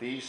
30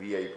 VIP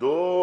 2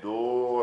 2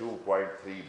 2.3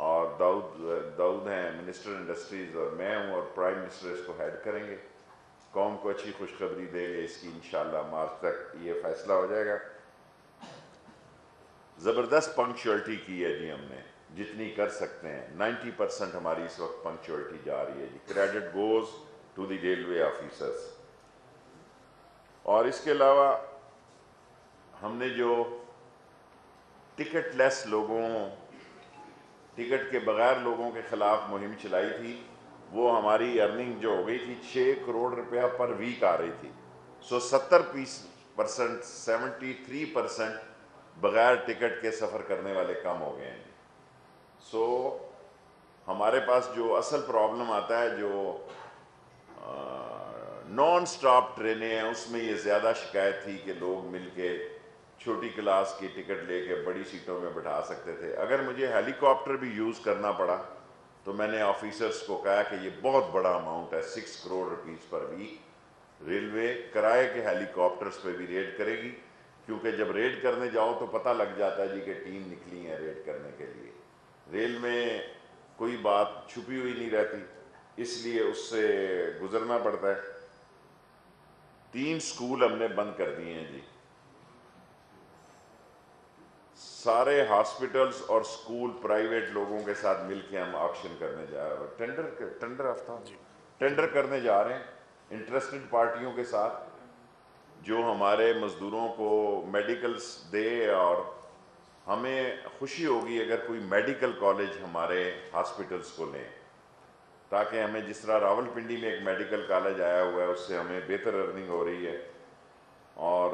اور داؤد ہیں minister industries اور میں ہوں، اور پرائم منسٹر اس کو ہیڈ کریں گے، قوم کو اچھی خوشخبری دیں گے اس کی انشاءاللہ مارچ تک یہ فیصلہ ہو جائے گا۔ زبردست پنکچوئلٹی کی ہے جی، ہم نے جتنی کر سکتے ہیں 90% ہماری اس وقت پنکچوئلٹی جا رہی ہے جی، credit goes to the railway officers. اور اس کے علاوہ ہم نے جو ٹکٹ لیس لوگوں، ٹکٹ کے بغیر لوگوں کے خلاف مہم چلائی تھی، وہ ہماری ارننگ جو ہو گئی تھی 6 کروڑ روپیہ پر ویک آ رہی تھی، سو 70% 73% بغیر ٹکٹ کے سفر کرنے والے کم ہو گئے ہیں۔ سو ہمارے پاس جو اصل پرابلم آتا ہے، جو نان سٹاپ ٹرینیں ہیں، اس میں یہ زیادہ شکایت تھی کہ لوگ مل کے چھوٹی کلاس کی ٹکٹ لے کے بڑی سیٹوں میں بٹھا سکتے تھے۔ اگر مجھے ہیلی کاپٹر بھی یوز کرنا پڑا تو میں نے آفیسرز کو کہا کہ یہ بہت بڑا اماؤنٹ ہے، 6 crore rupees per week, railway کرائے کے ہیلی کاپٹرز پہ بھی ریڈ کرے گی، کیونکہ جب ریڈ کرنے جاؤ تو پتہ لگ جاتا ہے جی کہ ٹیم نکلی ہے ریڈ کرنے کے لیے۔ ریل میں کوئی بات چھپی ہوئی نہیں رہتی، اس لیے اس سے گزرنا پڑتا ہے۔ 3 سکول ہم نے بند کر دیے ہیں جی، سارے ہاسپٹلز اور سکول پرائیویٹ لوگوں کے ساتھ مل کے ہم آکشن کرنے جا رہے ہیں، ٹینڈر کرنے جا رہے ہیں انٹرسٹڈ پارٹیوں کے ساتھ، جو ہمارے مزدوروں کو میڈیکلز دے، اور ہمیں خوشی ہوگی اگر کوئی میڈیکل کالج ہمارے ہاسپٹلز کو لیں، تاکہ ہمیں جس طرح راول پنڈی میں ایک میڈیکل کالج آیا ہوا ہے اس سے ہمیں بہتر ارننگ ہو رہی ہے، اور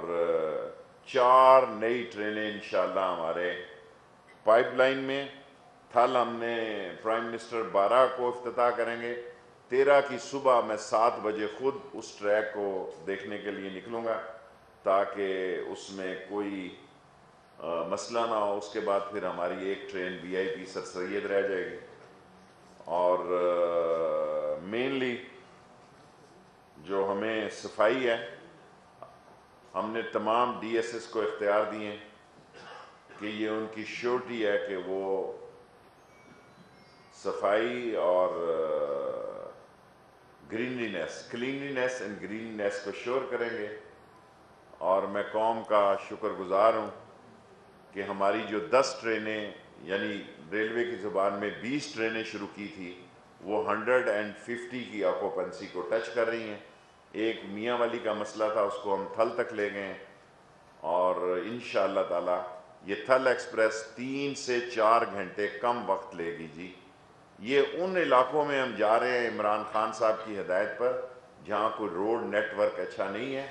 4 نئی ٹرینیں انشاءاللہ ہمارے پائپ لائن میں۔ تھل ہم نے پرائم منسٹر 12 کو افتتاح کریں گے، 13 کی صبح میں 7 بجے خود اس ٹریک کو دیکھنے کے لیے نکلوں گا، تاکہ اس میں کوئی مسئلہ نہ ہو۔ اس کے بعد پھر ہماری ایک ٹرین VIP سر سید رہ جائے گی، اور مینلی جو ہمیں صفائی ہے، ہم نے تمام DSS کو اختیار دیے ہیں کہ یہ ان کی شیورٹی ہے کہ وہ صفائی اور کلیننس اینڈ گریننس کو شیور کریں گے۔ اور میں قوم کا شکر گزار ہوں کہ ہماری جو 10 ٹرینیں، یعنی ریلوے کی زبان میں 20 ٹرینیں شروع کی تھی، وہ 150 کی آکوپنسی کو ٹچ کر رہی ہیں۔ ایک میاں والی کا مسئلہ تھا، اس کو ہم تھل تک لے گئے ہیں، اور انشاءاللہ تعالی یہ تھل ایکسپریس 3 سے 4 گھنٹے کم وقت لے گی جی۔ یہ ان علاقوں میں ہم جا رہے ہیں عمران خان صاحب کی ہدایت پر، جہاں کوئی روڈ نیٹ ورک اچھا نہیں ہے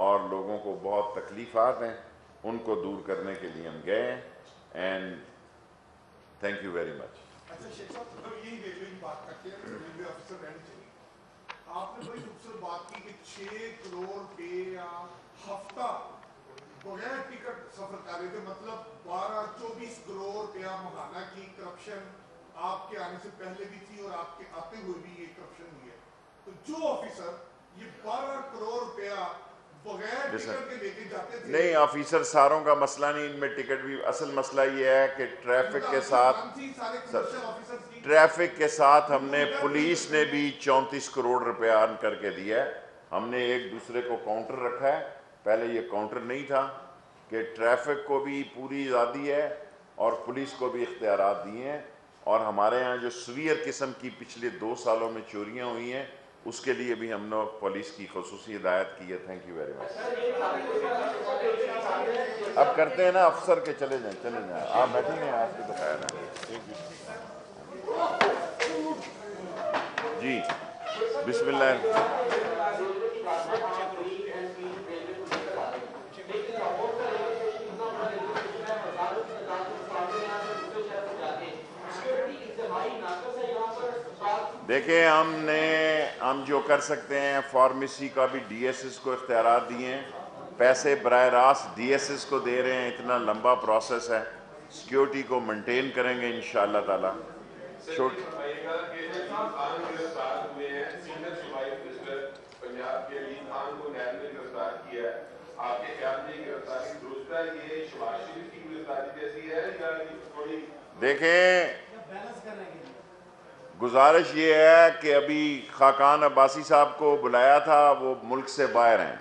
اور لوگوں کو بہت تکلیفات ہیں، ان کو دور کرنے کے لیے ہم گئے ہیں۔ And thank you very much. اچھا شیخ صاحب، یہی ریلوے کی بات کرتے ہیں، ریلوے آفیسر رہنے چاہیے۔ آپ نے بڑی خوبصورت بات کی کہ 6 کروڑ روپے یا ہفتہ بغیر ٹکٹ سفر کر رہے تھے، مطلب 12-24 کروڑ روپیہ ماہانہ کی کرپشن آپ کے آنے سے پہلے بھی تھی اور آپ کے آتے ہوئے بھی یہ کرپشن ہوئی ہے۔ تو جو آفیسر یہ 12 کروڑ روپیہ بغیر ٹکٹ کے لے کے جاتے تھے، نہیں آفیسر ساروں کا مسئلہ نہیں، ان میں ٹکٹ بھی، اصل مسئلہ یہ ہے کہ ٹریفک کے ساتھ ہم نے پولیس نے بھی 34 کروڑ روپے ارن کر کے دیا ہے۔ ہم نے ایک دوسرے کو کاؤنٹر رکھا ہے، پہلے یہ کاؤنٹر نہیں تھا، کہ ٹریفک کو بھی پوری آزادی ہے اور پولیس کو بھی اختیارات دیے ہیں۔ اور ہمارے ہاں جو سویئر قسم کی پچھلے 2 سالوں میں چوریاں ہوئی ہیں، اس کے لیے بھی ہم نے پولیس کی خصوصی ہدایت کی ہے۔ Thank you very much. اب کرتے ہیں نا افسر کے، چلے جائیں آپ بیٹھیں گے، آپ کی تو خیر ہے جی۔ بسم اللہ۔ دیکھیں ہم جو کر سکتے ہیں، فارمیسی کا بھی DSS کو اختیارات دیے ہیں، پیسے براہ راست DSS کو دے رہے ہیں، اتنا لمبا پروسیس ہے، سیکیورٹی کو مینٹین کریں گے انشاءاللہ تعالی۔ دیکھیں گزارش یہ ہے کہ ابھی خاقان عباسی صاحب کو بلایا تھا، وہ ملک سے باہر ہیں.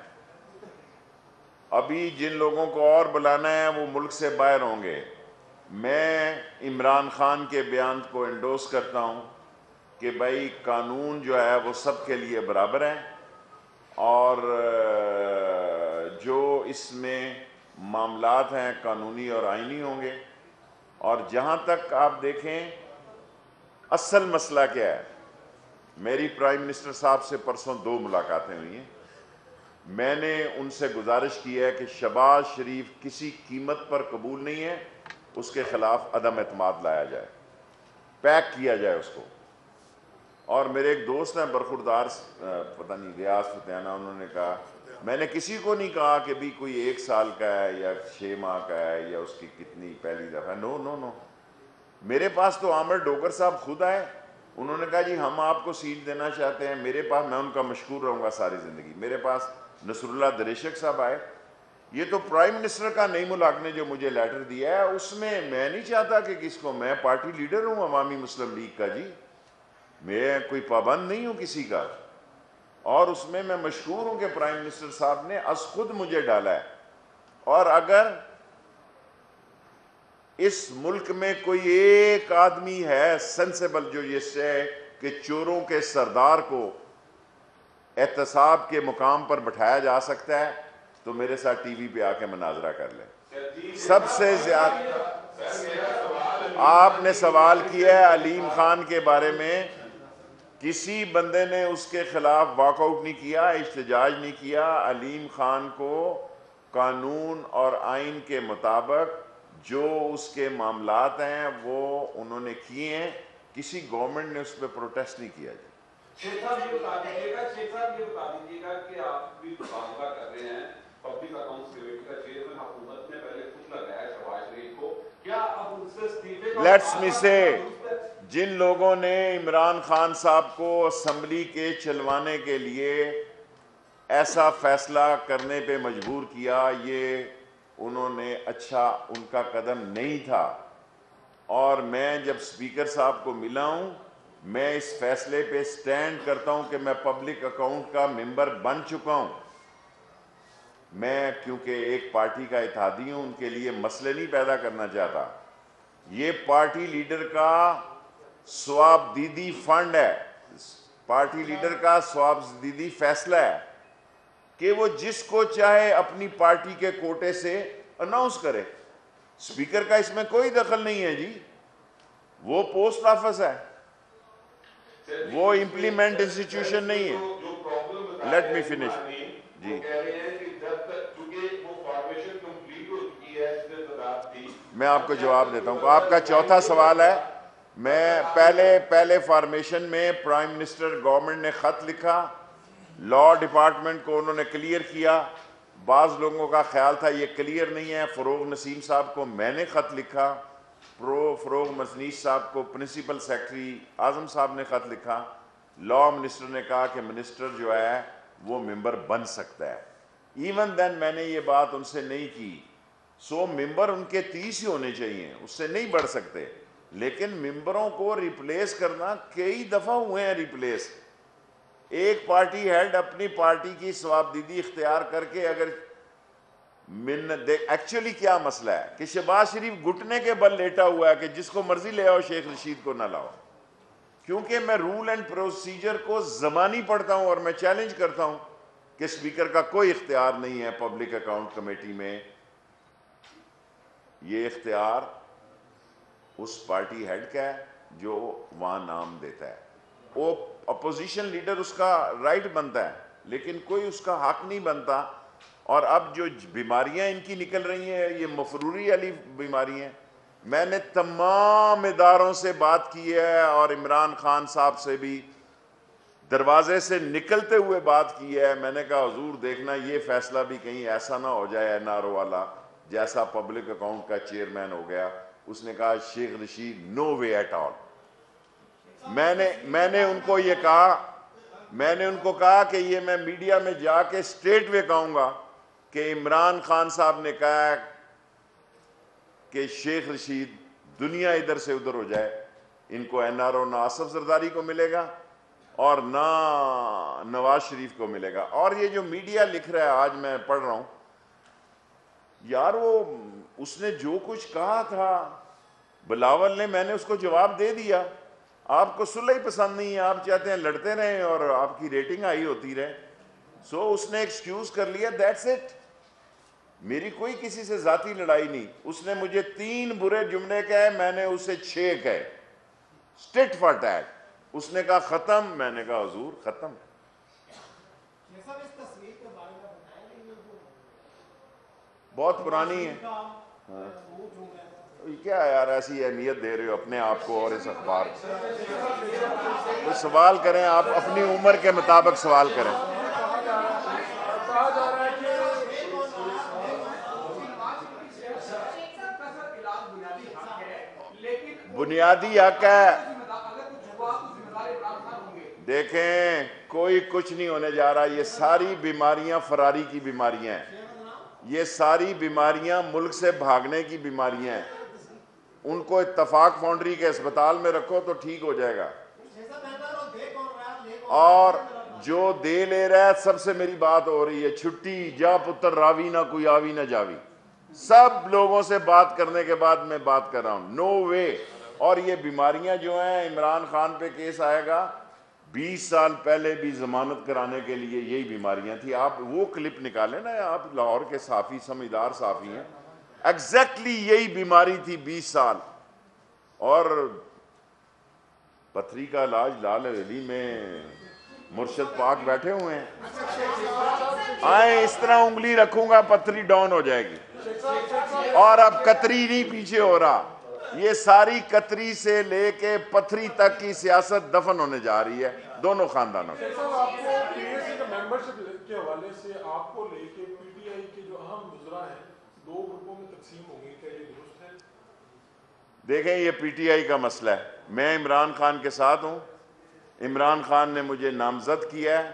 ابھی جن لوگوں کو اور بلانا ہے وہ ملک سے باہر ہوں گے. میں عمران خان کے بیان کو انڈوس کرتا ہوں کہ بھائی قانون جو ہے وہ سب کے لیے برابر ہے، اور جو اس میں معاملات ہیں قانونی اور آئینی ہوں گے. اور جہاں تک آپ دیکھیں اصل مسئلہ کیا ہے، میری پرائم منسٹر صاحب سے پرسوں 2 ملاقاتیں ہوئی ہیں. میں نے ان سے گزارش کی ہے کہ شہباز شریف کسی قیمت پر قبول نہیں ہے، اس کے خلاف عدم اعتماد لایا جائے، پیک کیا جائے اس کو. اور میرے ایک دوست ہیں برخوردار، پتہ نہیں ریاض فتیانہ، انہوں نے کہا میں نے کسی کو نہیں کہا کہ بھی کوئی 1 سال کا ہے یا 6 ماہ کا ہے یا اس کی کتنی پہلی دفعہ. نو نو نو، میرے پاس تو عامر ڈوگر صاحب خود آئے، انہوں نے کہا جی ہم آپ کو سیٹ دینا چاہتے ہیں. میرے پاس، میں ان کا مشکور رہوں گا ساری زندگی، میرے پاس نصر اللہ دریشک صاحب آئے. یہ تو پرائم منسٹر کا نئی ملک نے جو مجھے لیٹر دیا ہے اس میں میں نہیں چاہتا کہ کس کو، میں پارٹی لیڈر ہوں عوامی مسلم لیگ کا، جی میں کوئی پابند نہیں ہوں کسی کا. اور اس میں مشکور ہوں کہ پرائم منسٹر صاحب نے از خود مجھے ڈالا ہے. اور اگر اس ملک میں کوئی ایک آدمی ہے سینسیبل جو یہ سے کہ چوروں کے سردار کو احتساب کے مقام پر بٹھایا جا سکتا ہے تو میرے ساتھ ٹی وی پہ آ کے مناظرہ کر لیں. سب سے زیادہ آپ نے سوال کیا ہے علیم خان کے بارے میں، کسی بندے نے اس کے خلاف واک آؤٹ نہیں کیا، احتجاج نہیں کیا. علیم خان کو قانون اور آئین کے مطابق جو اس کے معاملات ہیں وہ انہوں نے کیے ہیں، کسی گورنمنٹ نے اس پہ پروٹیسٹ نہیں کیا. شیخ صاحب یہ بتا دیجیے گا کہ آپ بھی مطالبہ کر رہے ہیں پبلک اکاؤنٹس کمیٹی کا چیئرمین، حکومت نے پہلے خود لگایا شہباز شریف کو، کیا اب ان سے استعفے کا لیٹس می سے، جن لوگوں نے عمران خان صاحب کو اسمبلی کے چلوانے کے لیے ایسا فیصلہ کرنے پہ مجبور کیا، یہ انہوں نے اچھا ان کا قدم نہیں تھا. اور میں جب اسپیکر صاحب کو ملا ہوں میں اس فیصلے پہ سٹینڈ کرتا ہوں کہ میں پبلک اکاؤنٹ کا ممبر بن چکا ہوں. میں کیونکہ ایک پارٹی کا اتحادی ہوں، ان کے لیے مسئلے نہیں پیدا کرنا چاہتا. یہ پارٹی لیڈر کا ثواب دیدی فنڈ ہے، پارٹی لیڈر کا ثواب دیدی فیصلہ ہے کہ وہ جس کو چاہے اپنی پارٹی کے کوٹے سے اناؤنس کرے. اسپیکر کا اس میں کوئی دخل نہیں ہے جی، وہ پوسٹ آفس ہے، وہ امپلیمنٹ انسٹیٹیوشن نہیں ہے. Let me finish. جی میں آپ کو جواب دیتا ہوں. آپ کا چوتھا سوال ہے، میں پہلے فارمیشن میں پرائم منسٹر گورنمنٹ نے خط لکھا، لاء ڈپارٹمنٹ کو انہوں نے کلیئر کیا. بعض لوگوں کا خیال تھا یہ کلیئر نہیں ہے. فروغ نسیم صاحب کو میں نے خط لکھا، فروغ مسنیس صاحب کو پرنسپل سیکرٹری اعظم صاحب نے خط لکھا. لاء منسٹر نے کہا کہ منسٹر جو ہے وہ ممبر بن سکتا ہے. ایون دین میں نے یہ بات ان سے نہیں کی. سو ممبر ان کے 30 ہی ہونے چاہیے، اس سے نہیں بڑھ سکتے. لیکن ممبروں کو ریپلیس کرنا کئی دفعہ ہوئے ہیں ریپلیس. ایک پارٹی ہیڈ اپنی پارٹی کی ثوابدیدی اختیار کر کے اگر ایکچولی کیا مسئلہ ہے کہ شہباز شریف گھٹنے کے بل لیٹا ہوا ہے کہ جس کو مرضی لے آؤ شیخ رشید کو نہ لاؤ. کیونکہ میں رول اینڈ پروسیجر کو زمانی پڑھتا ہوں اور میں چیلنج کرتا ہوں کہ اسپیکر کا کوئی اختیار نہیں ہے پبلک اکاؤنٹ کمیٹی میں. یہ اختیار اس پارٹی ہیڈ کا ہے جو وہاں نام دیتا ہے. وہ اپوزیشن لیڈر اس کا رائٹ بنتا ہے لیکن کوئی اس کا حق نہیں بنتا. اور اب جو بیماریاں ان کی نکل رہی ہیں یہ مفروری والی بیماری ہیں. میں نے تمام اداروں سے بات کی ہے اور عمران خان صاحب سے بھی دروازے سے نکلتے ہوئے بات کی ہے. میں نے کہا حضور دیکھنا یہ فیصلہ بھی کہیں ایسا نہ ہو جائے این آر او والا جیسا پبلک اکاؤنٹ کا چیئرمین ہو گیا. اس نے کہا شیخ رشید نو وے ایٹ آل. میں نے ان کو یہ کہا، میں نے ان کو کہا کہ یہ میں میڈیا میں جا کے اسٹریٹ وے کہوں گا کہ عمران خان صاحب نے کہا ہے کہ شیخ رشید دنیا ادھر سے ادھر ہو جائے ان کو این آر او نہ آصف زرداری کو ملے گا اور نہ نواز شریف کو ملے گا. اور یہ جو میڈیا لکھ رہا ہے, آج میں پڑھ رہا ہوں یار, وہ اس نے جو کچھ کہا تھا بلاول نے, میں نے اس کو جواب دے دیا. آپ کو صلح ہی پسند نہیں ہے, آپ چاہتے ہیں لڑتے رہیں اور آپ کی ریٹنگ ہائی ہوتی رہے. سو اس نے ایکسکیوز کر لیا, دیٹس اٹ. میری کوئی کسی سے ذاتی لڑائی نہیں. اس نے مجھے 3 برے جملے کہے, میں نے اسے 6 کہے, اسٹٹ فار ٹیٹ. اس نے کہا ختم, میں نے کہا حضور ختم. بہت پرانی ہے. کیا یار ایسی اہمیت دے رہے ہو اپنے آپ کو اور اس اخبار کو؟ سوال کریں, آپ اپنی عمر کے مطابق سوال کریں. بنیادی حق ہے. دیکھیں کوئی کچھ نہیں ہونے جا رہا. یہ ساری بیماریاں فراری کی بیماریاں ہیں. یہ ساری بیماریاں ملک سے بھاگنے کی بیماریاں ہیں. ان کو اتفاق فاؤنڈری کے اسپتال میں رکھو تو ٹھیک ہو جائے گا. اور جو دے لے رہا ہے, سب سے میری بات ہو رہی ہے, چھٹی جا پتر راوی نہ کوئی آوی نہ جاوی. سب لوگوں سے بات کرنے کے بعد میں بات کر رہا ہوں, نو وے. اور یہ بیماریاں جو ہیں, عمران خان پہ کیس آئے گا, 20 سال پہلے بھی ضمانت کرانے کے لیے یہی بیماریاں تھیں. آپ وہ کلپ نکالیں نا, آپ لاہور کے صحافی سمجھدار صحافی ہیں, ایگزیکٹلی یہی بیماری تھی 20 سال. اور پتھری کا علاج لال حویلی میں مرشد پاک بیٹھے ہوئے ہیں. آئیں اس طرح انگلی رکھوں گا پتھری ڈاؤن ہو جائے گی. اور اب قطری نہیں پیچھے ہو رہا, یہ ساری قطری سے لے کے پتھری تک کی سیاست دفن ہونے جا رہی ہے دونوں خاندانوں کی. ممبرشپ کے حوالے سے آپ کو لے کے پی ٹی آئی کے جو اہم وزراء ہیں 2 گروپوں میں تقسیم ہو گئی, کیا یہ درست ہے؟ دیکھیں یہ پی ٹی آئی کا مسئلہ ہے. میں عمران خان کے ساتھ ہوں. عمران خان نے مجھے نامزد کیا ہے,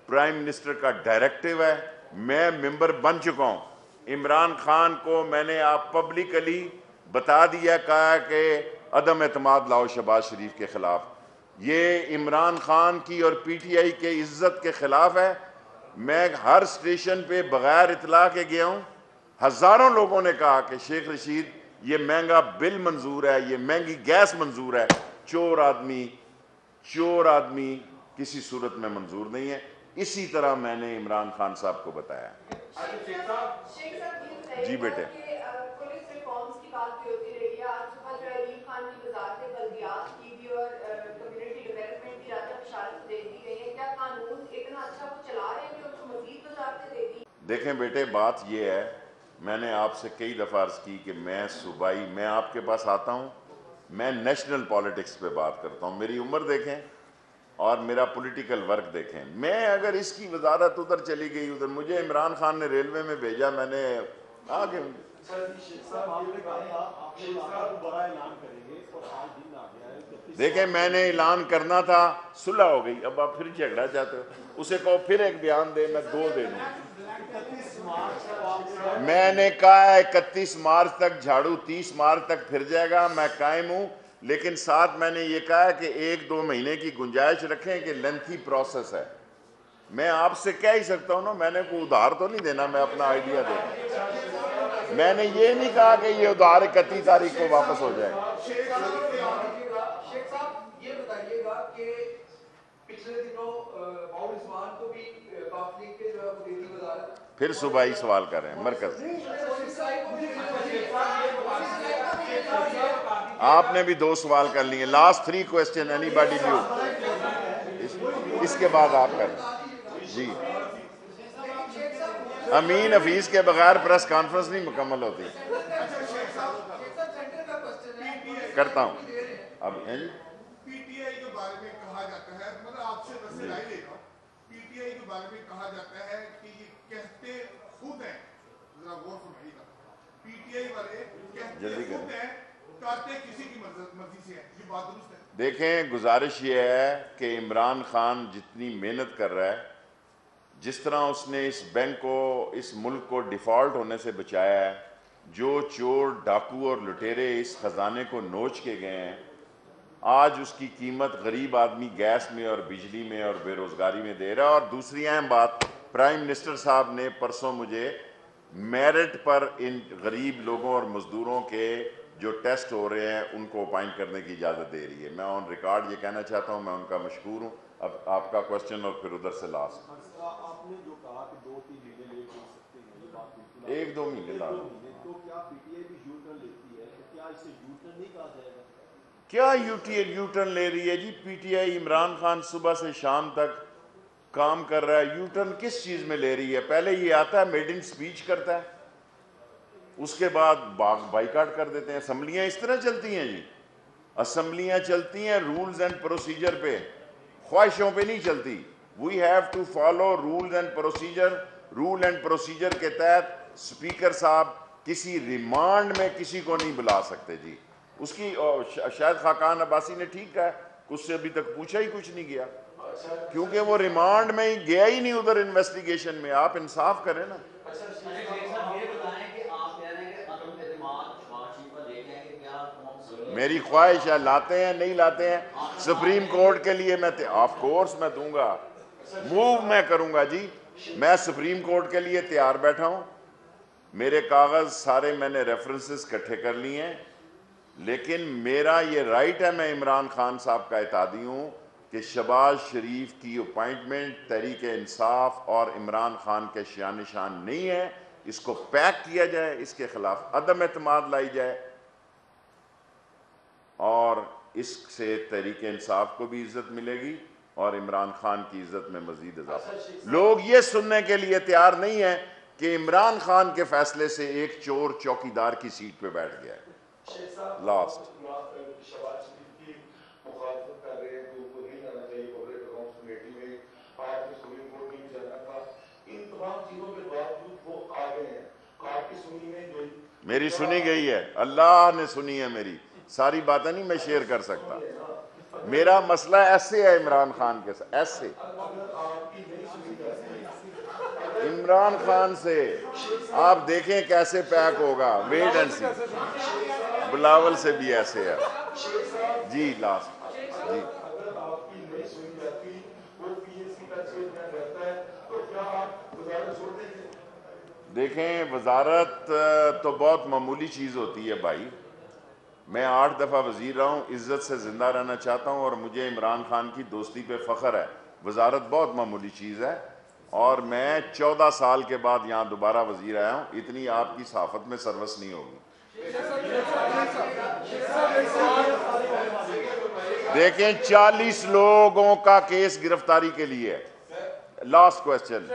پرائم منسٹر کا ڈائریکٹیو ہے, میں ممبر بن چکا ہوں. عمران خان کو میں نے آپ پبلکلی بتا دیا, کہا کہ عدم اعتماد لاؤ شہباز شریف کے خلاف. یہ عمران خان کی اور پی ٹی آئی کے عزت کے خلاف ہے. میں ہر اسٹیشن پہ بغیر اطلاع کے گیا ہوں. ہزاروں لوگوں نے کہا کہ شیخ رشید یہ مہنگا بل منظور ہے, یہ مہنگی گیس منظور ہے. چور آدمی کسی صورت میں منظور نہیں ہے. اسی طرح میں نے عمران خان صاحب کو بتایا. جی بیٹے, پولیس ریفارمز کی بات بھی ہوتی رہی ہے. آج صبح جو علیم خان کی وزارت بلدیات کی بھی اور کمیونٹی ڈیولپمنٹ کی راجہ بشارت دے دی گئی ہے. کیا قانون اتنا اچھا وہ چلا رہے ہیں کہ ان کو مزید وزارتیں دے دی؟ دیکھیں بیٹے, بات یہ ہے, میں نے آپ سے کئی دفعہ عرض کی کہ میں صوبائی, میں آپ کے پاس آتا ہوں, میں نیشنل پالیٹکس پہ بات کرتا ہوں. میری عمر دیکھیں اور میرا پولیٹیکل ورک دیکھیں. میں اگر اس کی وزارت ادھر چلی گئی, ادھر مجھے عمران خان نے ریلوے میں بھیجا, میں نے آگے. دیکھیں میں نے اعلان کرنا تھا, صلح ہو گئی, اب آپ پھر جھگڑا چاہتے ہو. اسے کہو پھر ایک بیان دے, میں 2 دے دوں. میں نے کہا 31 مارچ تک جھاڑو 30 مارچ تک پھر جائے گا, میں قائم ہوں. لیکن ساتھ میں نے یہ کہا کہ 1-2 مہینے کی گنجائش رکھیں کہ لینتھی پروسیس ہے. میں آپ سے کہہ ہی سکتا ہوں نا, میں نے کوئی ادھار تو نہیں دینا, میں اپنا آئیڈیا دے دوں. میں نے یہ نہیں کہا کہ یہ ادھار 31 تاریخ کو واپس ہو جائے گا. شیخ صاحب یہ بتائیے گا کہ پچھلے دنوں باؤ رضوان کو بھی کانفلکٹ کے جو ہے مدیری وزارت, پھر صوبائی سوال کر رہے ہیں مرکز. آپ نے بھی 2 سوال کر لیے. Last 3 question anybody do, اس کے بعد آپ کریں. جی, امین حفیظ کے بغیر پریس کانفرنس نہیں مکمل ہوتی. کرتا ہوں اب. پی ٹی آئی کے بارے میں کہا جاتا ہے, مطلب آپ سے بس رائے لے رہا ہوں, پی ٹی آئی کے بارے میں کہا جاتا ہے کہ یہ کہتے خود ہیں, ذرا غور فرمائیے گا, پی ٹی آئی والے کہتے خود ہیں, کرتے کسی کی مرضی سے ہیں. یہ بات درست ہے؟ دیکھیں گزارش یہ ہے کہ عمران خان جتنی محنت کر رہا ہے, جس طرح اس نے اس بینک کو, اس ملک کو ڈیفالٹ ہونے سے بچایا ہے, جو چور ڈاکو اور لٹیرے اس خزانے کو نوچ کے گئے ہیں, آج اس کی قیمت غریب آدمی گیس میں اور بجلی میں اور بے روزگاری میں دے رہا ہے. اور دوسری اہم بات، پرائم منسٹر صاحب نے پرسوں مجھے میرٹ پر ان غریب لوگوں اور مزدوروں کے جو ٹیسٹ ہو رہے ہیں ان کو اپائنٹ کرنے کی اجازت دے رہی ہے. میں آن ریکارڈ یہ کہنا چاہتا ہوں، میں ان کا مشکور ہوں. اب آپ کا کوشچن اور پھر ادھر سے لاسٹ. آپ نے جو کہا کہ 2-3 مہینے لیٹ ہو سکتے ہیں، یہ بات بالکل 1-2 مہینے لا لو. تو کیا پی ٹی آئی بھی یو ٹرن لیتی ہے؟ کیا اسے یو ٹرن نہیں کہا جائے گا؟ کیا یو ٹرن لے رہی ہے جی؟ P T I Imran Khan صبح سے شام تک کام کر رہا ہے. یو ٹرن کس چیز میں لے رہی ہے؟ پہلے یہ آتا ہے میڈ ان سپیچ کرتا ہے، اس کے بعد بائیکاٹ کر دیتے ہیں. اسمبلیاں اس طرح چلتی ہیں جی. اسمبلیاں چلتی ہیں رولز اینڈ پروسیجر پہ، خواہشوں پہ نہیں چلتی. We have to follow rules and procedure. Rule and procedure کے تحت اسپیکر صاحب کسی ریمانڈ میں کسی کو نہیں بلا سکتے جی. اس کی شاید خاقان عباسی نے ٹھیک کہا، اس سے ابھی تک پوچھا ہی کچھ نہیں گیا، کیونکہ وہ ریمانڈ میں ہی گیا ہی نہیں ادھر انویسٹیگیشن میں. آپ انصاف کریں نا. میری خواہش ہے، لاتے ہیں نہیں لاتے ہیں سپریم کورٹ کے لیے میں آف کورس میں دوں گا، موو میں کروں گا جی. میں سپریم کورٹ کے لیے تیار بیٹھا ہوں. میرے کاغذ سارے میں نے ریفرنسز اکٹھے کر لیے ہیں، لیکن میرا یہ رائٹ ہے، میں عمران خان صاحب کا اتحادی ہوں کہ شہباز شریف کی اپائنٹمنٹ تحریک انصاف اور عمران خان کے شان نشان نہیں ہے. اس کو پیک کیا جائے، اس کے خلاف عدم اعتماد لائی جائے، اور اس سے تحریک انصاف کو بھی عزت ملے گی اور عمران خان کی عزت میں مزید اضافہ. لوگ یہ سننے کے لیے تیار نہیں ہیں کہ عمران خان کے فیصلے سے ایک چور چوکیدار کی سیٹ پہ بیٹھ گیا ہے. لاسٹ شہباز شریف کی مخالفت کر رہے ہیں کہ ان کو نہیں جانا چاہیے پبلک اکاؤنٹس کمیٹی میں، آپ نے سپریم کورٹ نہیں جانا تھا. ان تمام چیزوں کے باوجود وہ آ گئے ہیں. آپ کی سنی میں جو میری سنی گئی ہے، اللہ نے سنی ہے. میری ساری باتیں نہیں میں شیئر کر سکتا. میرا مسئلہ ایسے ہے عمران خان کے ساتھ، ایسے عمران خان سے آپ دیکھیں کیسے پیک ہوگا. ویٹ اینڈ سی. بلاول سے بھی ایسے ہے جی. لاسٹ جی. اگر آپ کی نہیں سنی جاتی وہ پی ایس سی کا چیئرمین رہتا ہے تو کیا آپ وزارت چھوڑ دیں گے؟ دیکھیں وزارت تو بہت معمولی چیز ہوتی ہے بھائی. میں 8 دفعہ وزیر رہا ہوں، عزت سے زندہ رہنا چاہتا ہوں، اور مجھے عمران خان کی دوستی پہ فخر ہے. وزارت بہت معمولی چیز ہے، اور میں 14 سال کے بعد یہاں دوبارہ وزیر آیا ہوں. اتنی آپ کی صحافت میں سروس نہیں ہوگی. دیکھیں 40 لوگوں کا کیس گرفتاری کے لیے. Last question.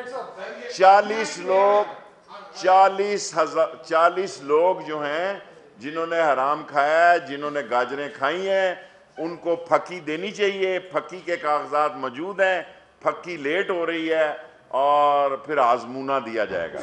40 لوگ جو ہیں جنہوں نے حرام کھایا ہے، جنہوں نے گاجریں کھائی ہیں، ان کو پھکی دینی چاہیے. پھکی کے کاغذات موجود ہیں، پھکی لیٹ ہو رہی ہے، اور پھر آزمونہ دیا جائے گا.